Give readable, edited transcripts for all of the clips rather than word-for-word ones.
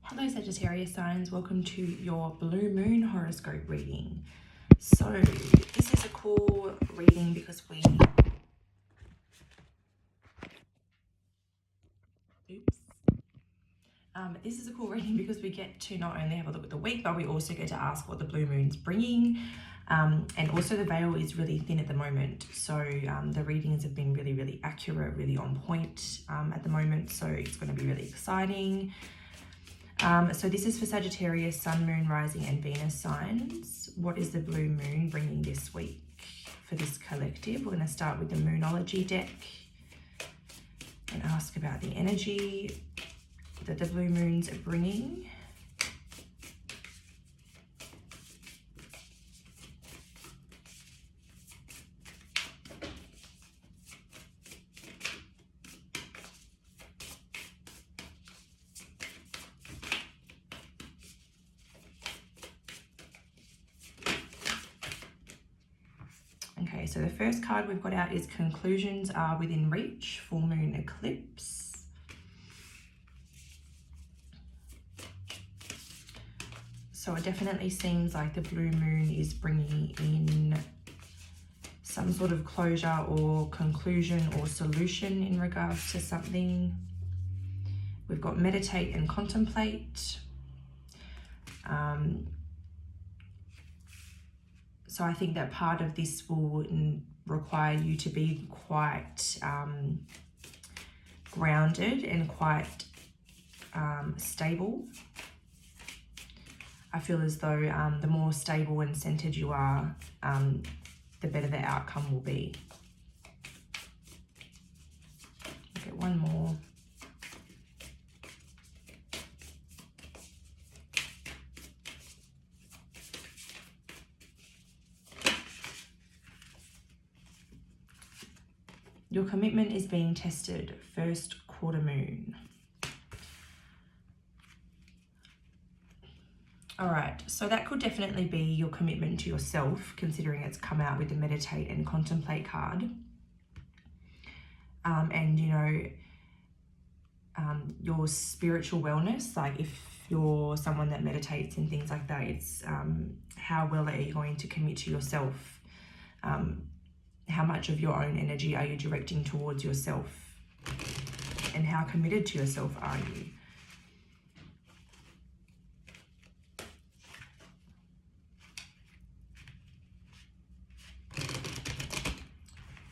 Hello Sagittarius signs, welcome to your blue moon horoscope reading. So this is a cool reading because this is a cool reading because we get to not only have a look at the week, but we also get to ask what the blue moon's bringing. And also the veil is really thin at the moment. So the readings have been really accurate, really on point at the moment. So it's going to be really exciting. So this is for Sagittarius, Sun, Moon, Rising and Venus signs. What is the blue moon bringing this week for this collective? We're going to start with the Moonology deck and ask about the energy that the blue moons are bringing. Okay, so the first card we've got out is conclusions are within reach, full moon eclipse. So it definitely seems like the blue moon is bringing in some sort of closure or conclusion or solution in regards to something. We've got meditate and contemplate. So I think that part of this will require you to be quite grounded and quite stable. I feel as though the more stable and centered you are, the better the outcome will be. Okay, one more. Your commitment is being tested, first quarter moon. All right, so that could definitely be your commitment to yourself, considering it's come out with the meditate and contemplate card. And, you know, your spiritual wellness, like if you're someone that meditates and things like that, it's how well are you going to commit to yourself? How much of your own energy are you directing towards yourself? And how committed to yourself are you?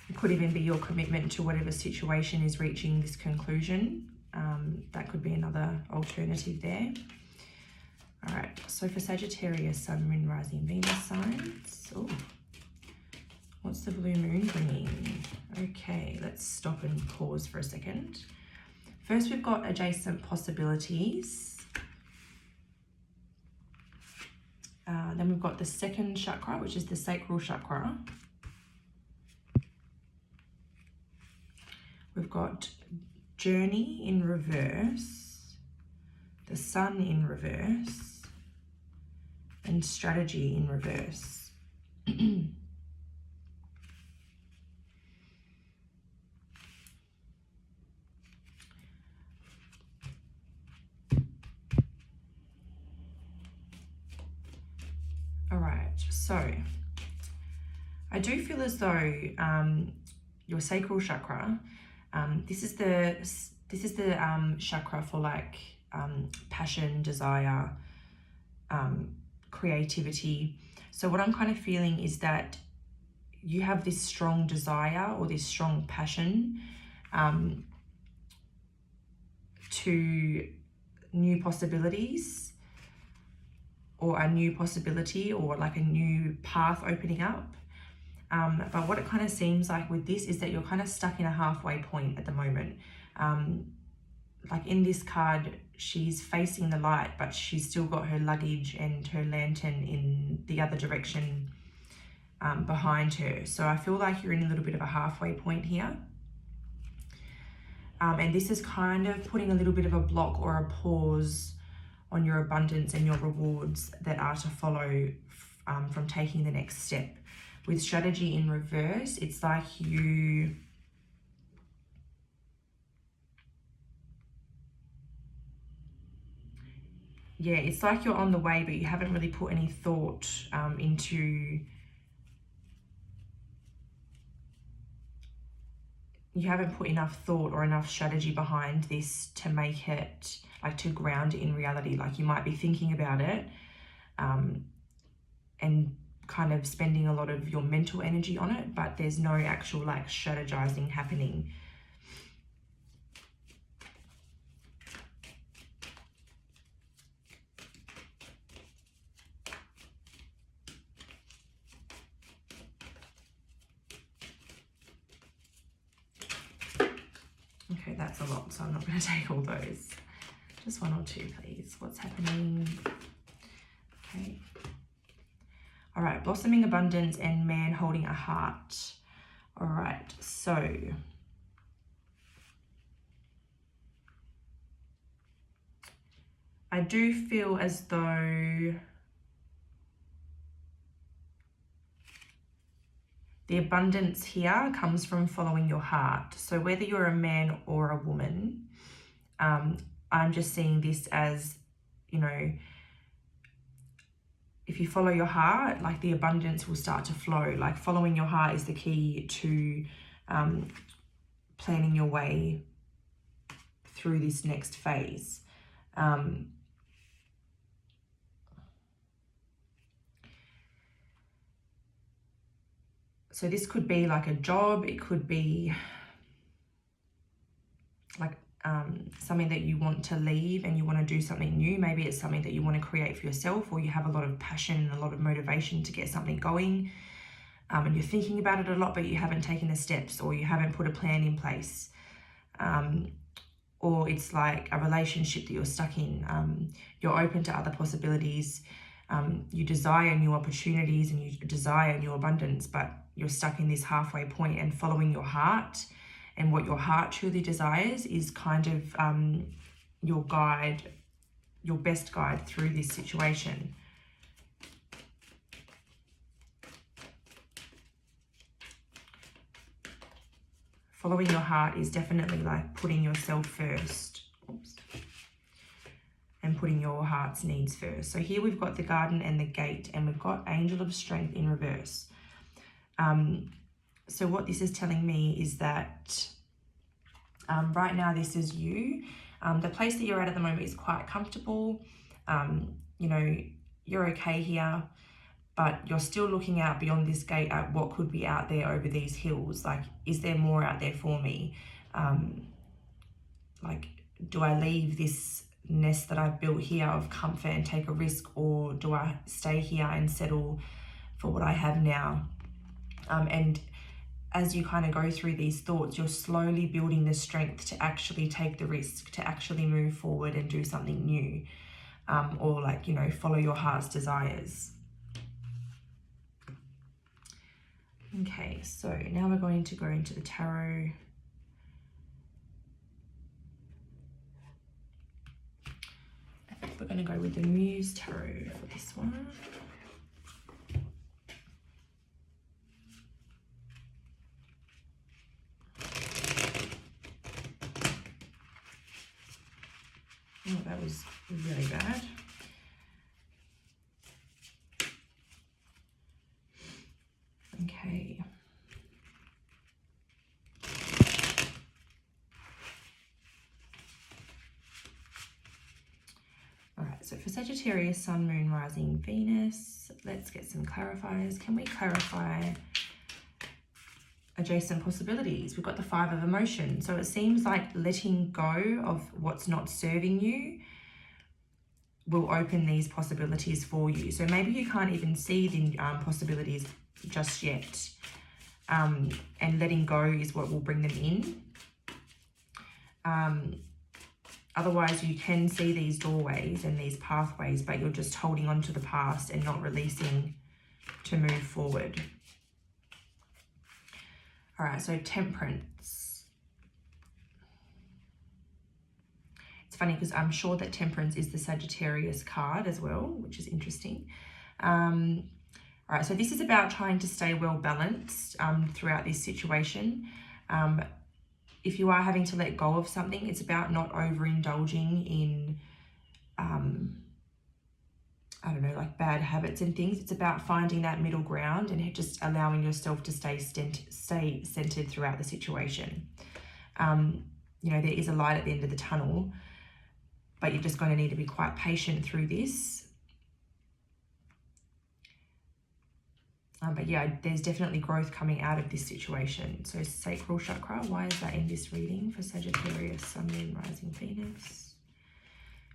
It could even be your commitment to whatever situation is reaching this conclusion. That could be another alternative there. All right, so for Sagittarius, Sun, Moon, Rising, Venus signs. Oh, what's the blue moon bringing? Okay, let's stop and pause for a second. First, we've got adjacent possibilities. Then we've got the second chakra, which is the sacral chakra. We've got journey in reverse, the sun in reverse, and strategy in reverse. All right, so I do feel as though your sacral chakra, this is the chakra for like passion, desire, creativity. So what I'm kind of feeling is that you have this strong desire or this strong passion to new possibilities, or a new possibility, or like a new path opening up. But what it kind of seems like with this is that you're kind of stuck in a halfway point at the moment. Like in this card, she's facing the light, but she's still got her luggage and her lantern in the other direction behind her. So I feel like you're in a little bit of a halfway point here. And this is kind of putting a little bit of a block or a pause on your abundance and your rewards that are to follow from taking the next step. With strategy in reverse, it's like you yeah, it's like you're on the way, but you haven't really put any thought into... You haven't put enough thought or enough strategy behind this to make it, like, to ground it in reality. Like, you might be thinking about it and kind of spending a lot of your mental energy on it, but there's no actual, like, strategizing happening. Okay, that's a lot, so I'm not going to take all those. Just one or two, please. What's happening? Okay. All right, blossoming abundance and man holding a heart. All right, so I do feel as though the abundance here comes from following your heart. So whether you're a man or a woman, I'm just seeing this as, you know, if you follow your heart, like, the abundance will start to flow. Like, following your heart is the key to planning your way through this next phase. So this could be like a job, it could be like something that you want to leave and you want to do something new. Maybe it's something that you want to create for yourself, or you have a lot of passion and a lot of motivation to get something going, and you're thinking about it a lot, but you haven't taken the steps, or you haven't put a plan in place. Or it's like a relationship that you're stuck in. You're open to other possibilities. You desire new opportunities and you desire new abundance, but you're stuck in this halfway point, and following your heart and what your heart truly desires is kind of your guide, your best guide through this situation. Following your heart is definitely like putting yourself first. Oops. And putting your heart's needs first. So here we've got the garden and the gate, and we've got angel of strength in reverse. So what this is telling me is that right now this is you. The place that you're at the moment is quite comfortable. You know, you're okay here, but you're still looking out beyond this gate at what could be out there over these hills. Like, is there more out there for me? Like, do I leave this nest that I've built here of comfort and take a risk, or do I stay here and settle for what I have now? And as you kind of go through these thoughts, you're slowly building the strength to actually take the risk, to actually move forward and do something new, or, like, you know, follow your heart's desires. Okay, so now we're going to go into the tarot. I think we're going to go with the Muse Tarot for this one. Oh, that was really bad. Okay. All right, so for Sagittarius, Sun, Moon, Rising, Venus, let's get some clarifiers. Can we clarify adjacent possibilities? We've got the Five of Emotions. So it seems like letting go of what's not serving you will open these possibilities for you. So maybe you can't even see the possibilities just yet. And letting go is what will bring them in. Otherwise, you can see these doorways and these pathways, but you're just holding on to the past and not releasing to move forward. All right, so Temperance. It's funny because I'm sure that Temperance is the Sagittarius card as well, which is interesting. All right, so this is about trying to stay well balanced throughout this situation. If you are having to let go of something, it's about not overindulging in like bad habits and things. It's about finding that middle ground and just allowing yourself to stay centered throughout the situation. You know, there is a light at the end of the tunnel, but you're just going to need to be quite patient through this. But yeah, there's definitely growth coming out of this situation. So sacral chakra, why is that in this reading for Sagittarius, Sun, Moon, Rising, Venus?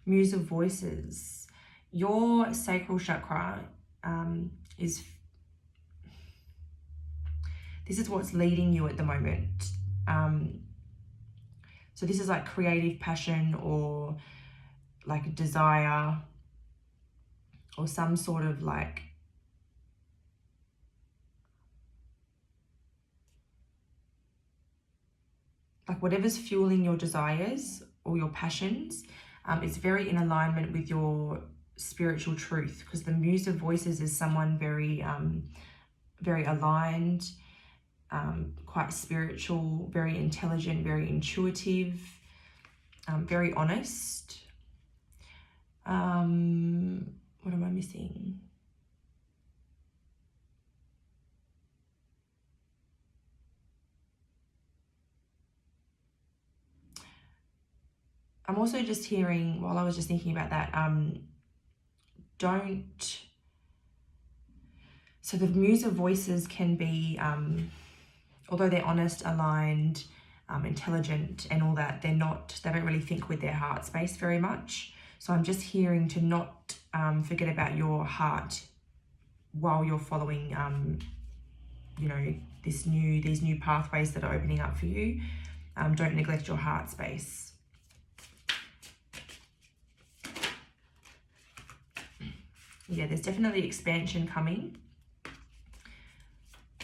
Muse of Voices. Your sacral chakra this is what's leading you at the moment. So this is like creative passion or like a desire or some sort of like whatever's fueling your desires or your passions. It's very in alignment with your spiritual truth, because the Muse of Voices is someone very very aligned, quite spiritual, very intelligent, very intuitive, very honest. What am I missing? I'm also just hearing, while I was just thinking about that, so the Muse of Voices can be, although they're honest, aligned, intelligent and all that, they don't really think with their heart space very much. So I'm just hearing to not forget about your heart while you're following, you know, these new pathways that are opening up for you. Don't neglect your heart space. Yeah, there's definitely expansion coming.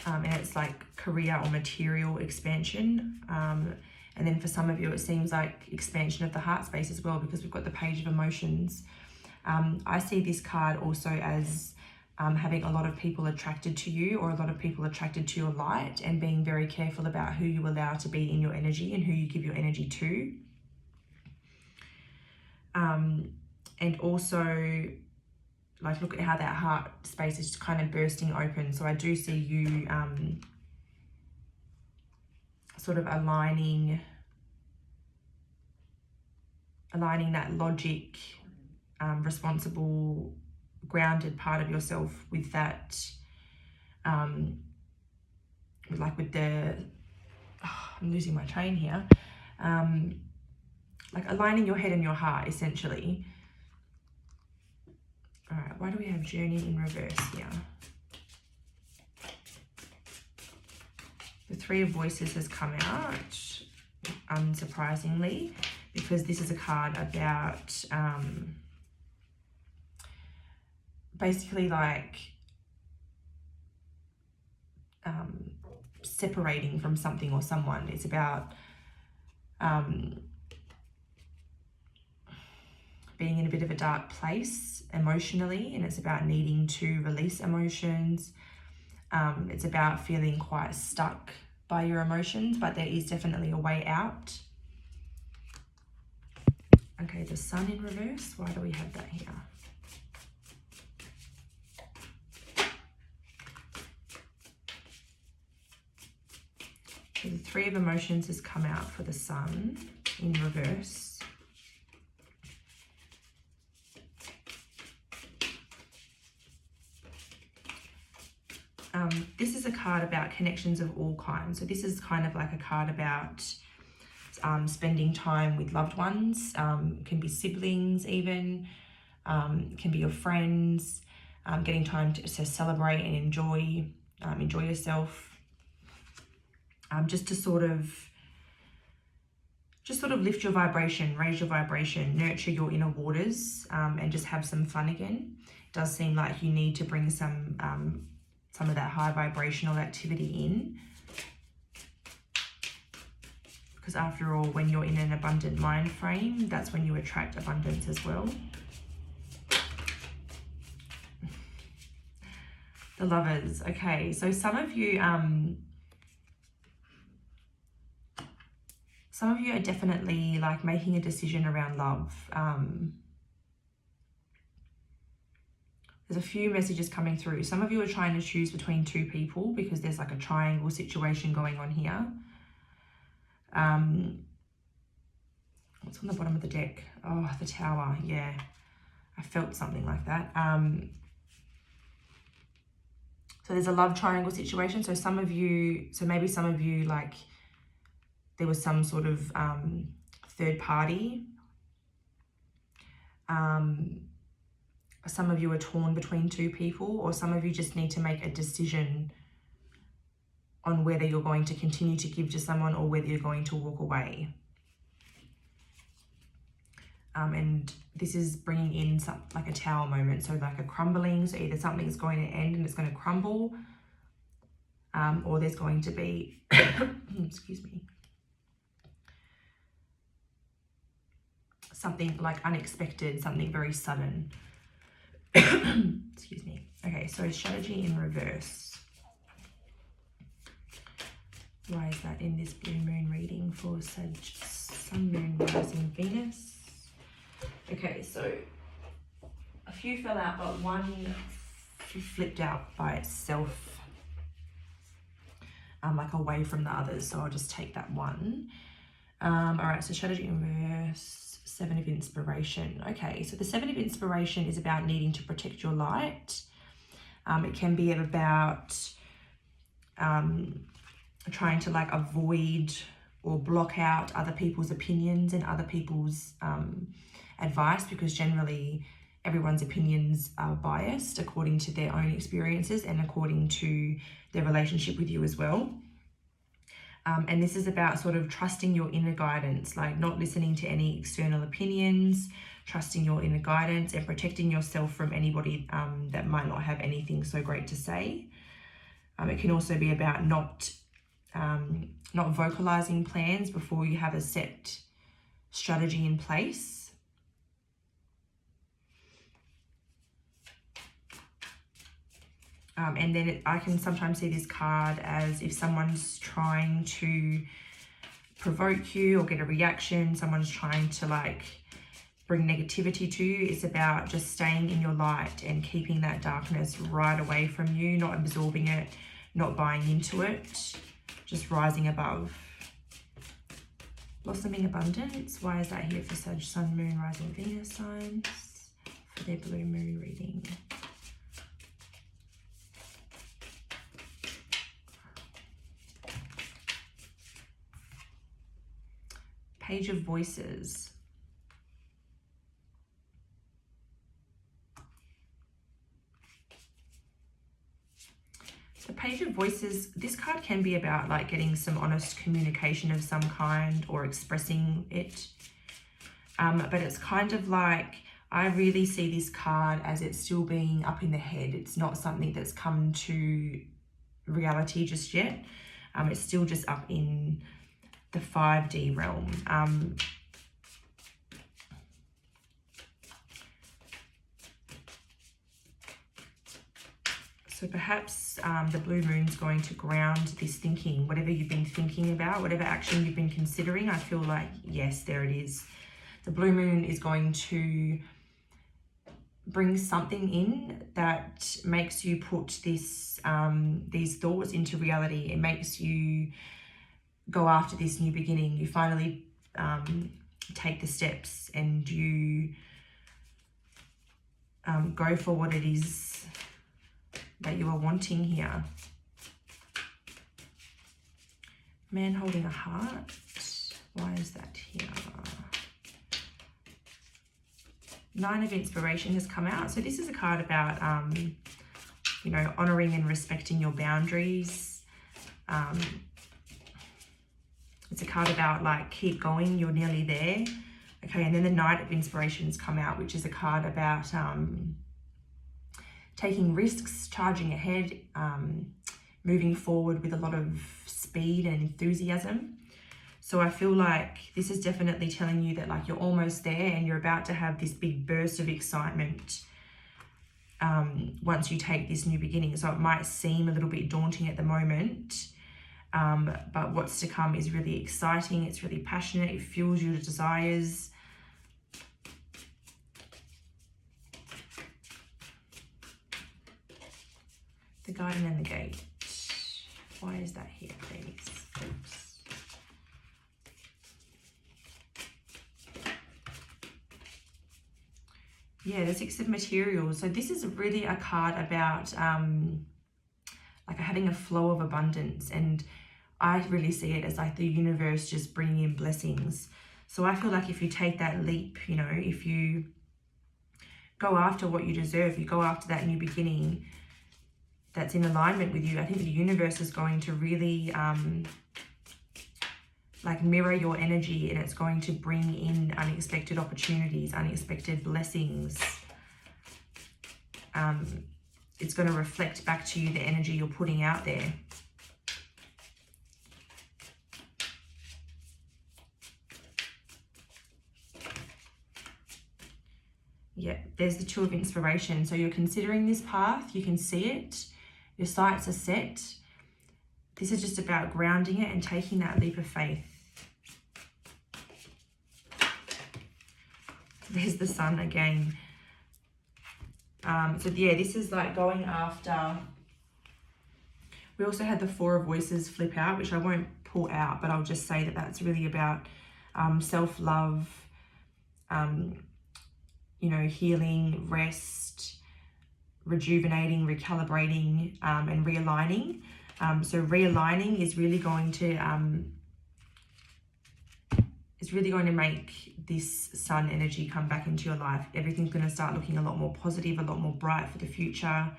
And it's like career or material expansion. And then for some of you, it seems like expansion of the heart space as well, because we've got the Page of Emotions. I see this card also as having a lot of people attracted to you, or a lot of people attracted to your light, and being very careful about who you allow to be in your energy and who you give your energy to. And also, like, look at how that heart space is kind of bursting open. So I do see you sort of aligning that logic, responsible, grounded part of yourself with that, with the, I'm losing my train here, like aligning your head and your heart, essentially. All right, why do we have Journey in reverse here? The Three of Voices has come out, unsurprisingly, because this is a card about basically like separating from something or someone. It's about being in a bit of a dark place emotionally, and it's about needing to release emotions. It's about feeling quite stuck by your emotions, but there is definitely a way out. Okay, the Sun in reverse. Why do we have that here? So the Three of Emotions has come out for the Sun in reverse. This is a card about connections of all kinds. So this is kind of like a card about spending time with loved ones. Can be siblings even, can be your friends, getting time to celebrate and enjoy yourself. Just to sort of lift your vibration, raise your vibration, nurture your inner waters, and just have some fun again. It does seem like you need to bring some of that high vibrational activity in, because after all, when you're in an abundant mind frame, that's when you attract abundance as well. The Lovers. Okay, so some of you are definitely like making a decision around love. There's a few messages coming through. Some of you are trying to choose between two people because there's like a triangle situation going on here. What's on the bottom of the deck? Oh, the Tower. Yeah, I felt something like that. So there's a love triangle situation. So maybe some of you, like, there was some sort of third party. Some of you are torn between two people, or some of you just need to make a decision on whether you're going to continue to give to someone or whether you're going to walk away. And this is bringing in like a Tower moment, so like a crumbling. So either something's going to end and it's going to crumble, or there's going to be, excuse me, something like unexpected, something very sudden. Excuse me. Okay, so strategy in reverse. Why is that in this blue moon reading for Sag, Sun, Moon, Rising, Venus? Okay, so a few fell out, but one flipped out by itself, like away from the others. So I'll just take that one. All right, so strategy in reverse. Seven of Inspiration. Okay, so the Seven of Inspiration is about needing to protect your light. It can be about trying to like avoid or block out other people's opinions and other people's advice, because generally everyone's opinions are biased according to their own experiences and according to their relationship with you as well. And this is about sort of trusting your inner guidance, like not listening to any external opinions, trusting your inner guidance and protecting yourself from anybody that might not have anything so great to say. It can also be about not vocalizing plans before you have a set strategy in place. And then I can sometimes see this card as if someone's trying to provoke you or get a reaction, someone's trying to like bring negativity to you. It's about just staying in your light and keeping that darkness right away from you, not absorbing it, not buying into it, just rising above. Blossoming Abundance. Why is that here for Sag, Sun, Moon, Rising, Venus signs for their blue moon reading? Page of Voices. So Page of Voices, this card can be about like getting some honest communication of some kind or expressing it. But it's kind of like, I really see this card as it still being up in the head. It's not something that's come to reality just yet. It's still just up in the 5D realm. So perhaps the blue moon's going to ground this thinking, whatever you've been thinking about, whatever action you've been considering. I feel like, yes, there it is. The blue moon is going to bring something in that makes you put this these thoughts into reality. It makes you go after this new beginning. You finally take the steps and you go for what it is that you are wanting here. Man holding a heart. Why is that here? Nine of Inspiration has come out. So this is a card about, you know, honoring and respecting your boundaries. It's a card about like, keep going, you're nearly there. Okay, and then the Knight of Inspirations come out, which is a card about taking risks, charging ahead, moving forward with a lot of speed and enthusiasm. So I feel like this is definitely telling you that like you're almost there and you're about to have this big burst of excitement once you take this new beginning. So it might seem a little bit daunting at the moment, but what's to come is really exciting. It's really passionate. It fuels your desires. The garden and the gate. Why is that here, please? Oops. Yeah, the Six of Materials. So this is really a card about like having a flow of abundance, and I really see it as like the universe just bringing in blessings. So I feel like if you take that leap, you know, if you go after what you deserve, you go after that new beginning that's in alignment with you, I think the universe is going to really like mirror your energy, and it's going to bring in unexpected opportunities, unexpected blessings. It's going to reflect back to you the energy you're putting out there. Yeah, there's the Two of Inspiration. So you're considering this path, you can see it, your sights are set. This is just about grounding it and taking that leap of faith. There's the Sun again. So yeah, this is like going after. We also had the Four of Voices flip out, which I won't pull out, but I'll just say that that's really about self-love, you know, healing, rest, rejuvenating, recalibrating, and realigning. So realigning is really going to make this Sun energy come back into your life. Everything's going to start looking a lot more positive, a lot more bright for the future.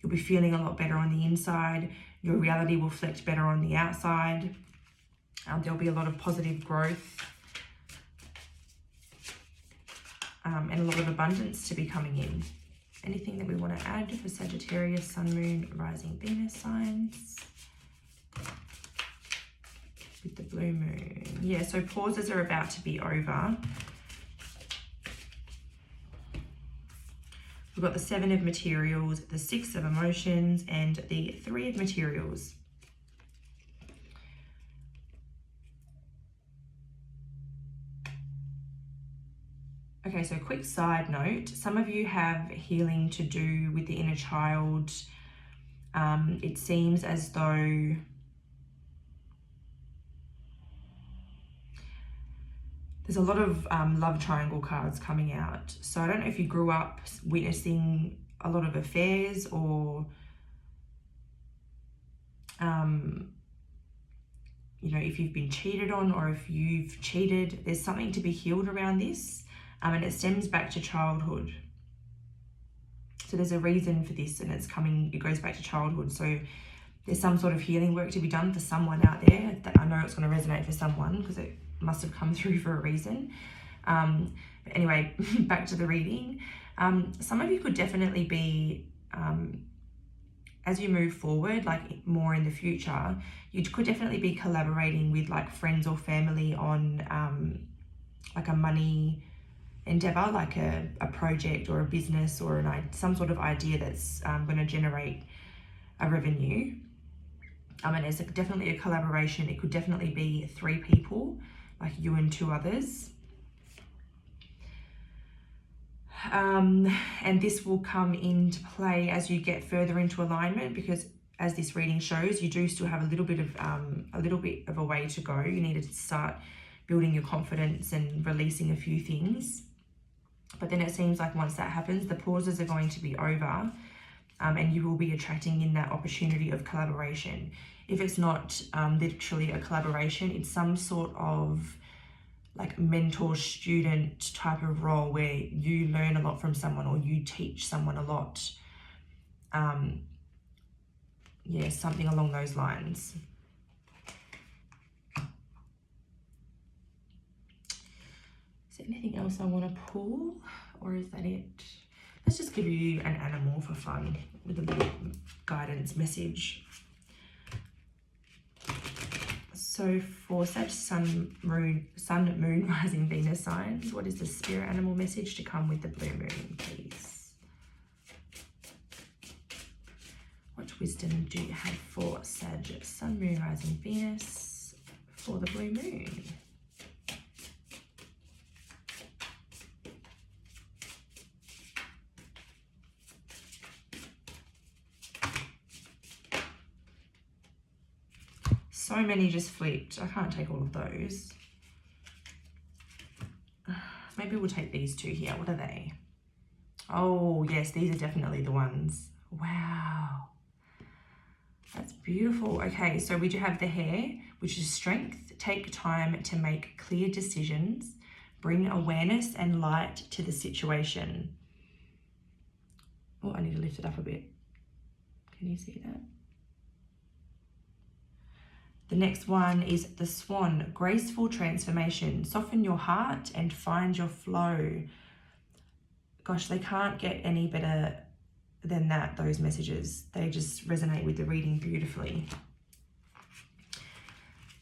You'll be feeling a lot better on the inside. Your reality will reflect better on the outside. There'll be a lot of positive growth and a lot of abundance to be coming in. Anything that we want to add for Sagittarius, Sun, Moon, Rising, Venus signs? With the blue moon. Yeah, so pauses are about to be over. We've got the Seven of Materials, the Six of Emotions, and the Three of Materials. Okay, so quick side note. Some of you have healing to do with the inner child. It seems as though there's a lot of love triangle cards coming out. So I don't know if you grew up witnessing a lot of affairs, or you know, if you've been cheated on, or if you've cheated. There's something to be healed around this, and it stems back to childhood. So there's a reason for this, and it goes back to childhood. So there's some sort of healing work to be done for someone out there. That I know it's going to resonate for someone because it must have come through for a reason. But anyway, back to the reading. Some of you could definitely be, as you move forward, like more in the future, you could definitely be collaborating with like friends or family on like a money endeavor, like a project or a business or some sort of idea that's going to generate a revenue. And it's definitely a collaboration. It could definitely be 3 people, like you and 2 others. And this will come into play as you get further into alignment, because as this reading shows, you do still have a little bit of a way to go. You need to start building your confidence and releasing a few things. But then it seems like once that happens, the pauses are going to be over, and you will be attracting in that opportunity of collaboration. If it's not literally a collaboration, it's some sort of like mentor-student type of role where you learn a lot from someone, or you teach someone a lot. Yeah, something along those lines. Is there anything else I want to pull, or is that it? Let's just give you an animal for fun with a little guidance message. So for Sag, Sun, Moon, Rising, Venus signs, what is the spirit animal message to come with the blue moon, please? What wisdom do you have for Sag, Sun, Moon, Rising, Venus for the blue moon? so many just flipped. I can't take all of those. Maybe we'll take these two here. What are they? Oh, yes, these are definitely the ones. Wow. That's beautiful. Okay, so we do have the hair, which is strength. Take time to make clear decisions. Bring awareness and light to the situation. Oh, I need to lift it up a bit. Can you see that? The next one is the Swan, graceful transformation. Soften your heart and find your flow. Gosh, they can't get any better than that, those messages. They just resonate with the reading beautifully.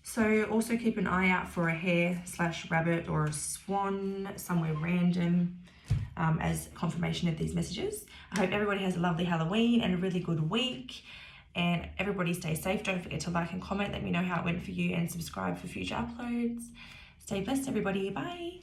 So also keep an eye out for a hare/rabbit or a swan somewhere random as confirmation of these messages. I hope everybody has a lovely Halloween and a really good week. And everybody stay safe. Don't forget to like and comment. Let me know how it went for you and subscribe for future uploads. Stay blessed, everybody. Bye.